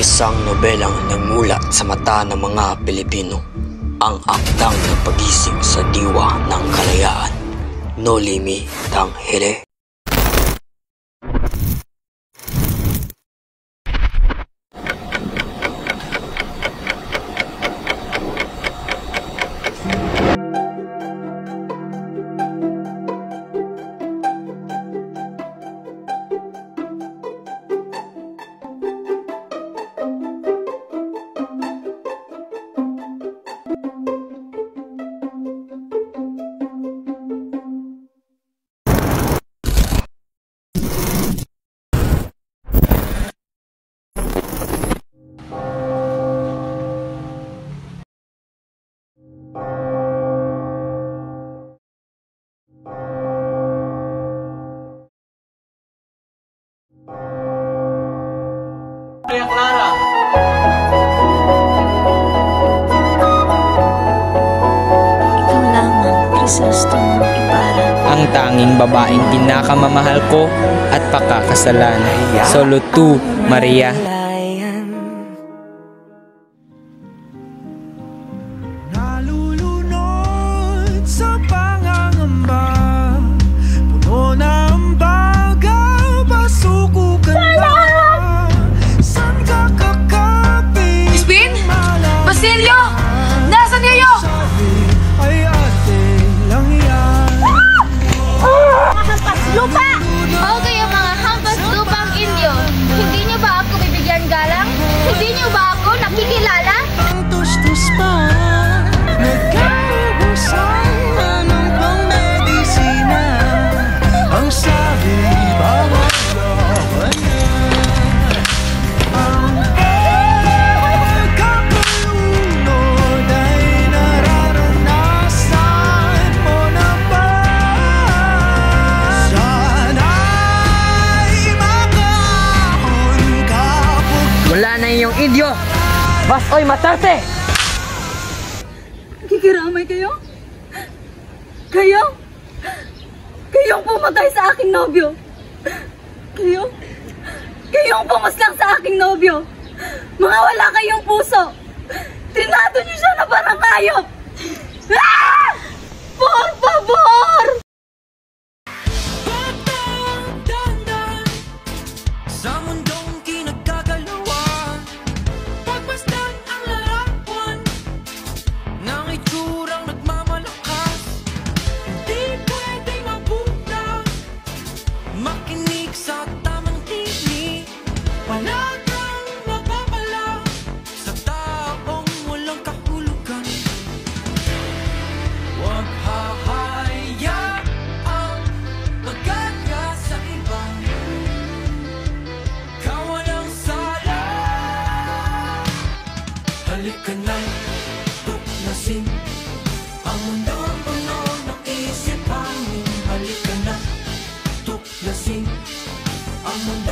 Isang nobelang nagmulat sa mata ng mga Pilipino. Ang akdang nagpagising sa diwa ng kalayaan. Nolimi Tanghire. Maria Clara. Ikaw lamang, Crisostemo Ibarra. Ang tanging babaeng pinakamamahal ko at pakakasalan. Solo tu, Maria. Nalulunod sa pangangamba, puno na ang baga, pasuko ka na. San ka kakapit? Miss Bin? Basilio! Nasaan niyo? Ay ate lang yan. Hampas lupa! O kayo mga hampas lupang inyo, hindi niyo ba ako bibigyan galang? Hindi niyo ba ako nakikilala? Ang tustos pa, nagkaubusan, anong pang medisina? Ang sabi, bawal laban na. Ang pagkakalunod ay nararanasan mo na ba? Sana'y makahon ka po. Wala na yung idyo! Basoy matarte! Kikiramay kayo? Kayo? Kayong pumatay sa aking nobyo? Kayo? Kayong pumaslang sa aking nobyo? Mga wala kayong puso! Trinado niyo siya na parang hayop! Ah! Por favor! Dandan sa mundong kinagkagalawan, pagmasdan ang larawan ng itsurang nagmamalakas. Hindi pwedeng mabuta, makinig sa tamang tinig. Wala kang mapapala sa taong walang kahulugan. Huwag hahayaang magkanya sa iba. Kawalang sala. Halika na, tuklasin ang mundo puno ng isipan mo. Halika na, tuklasin ang mundo.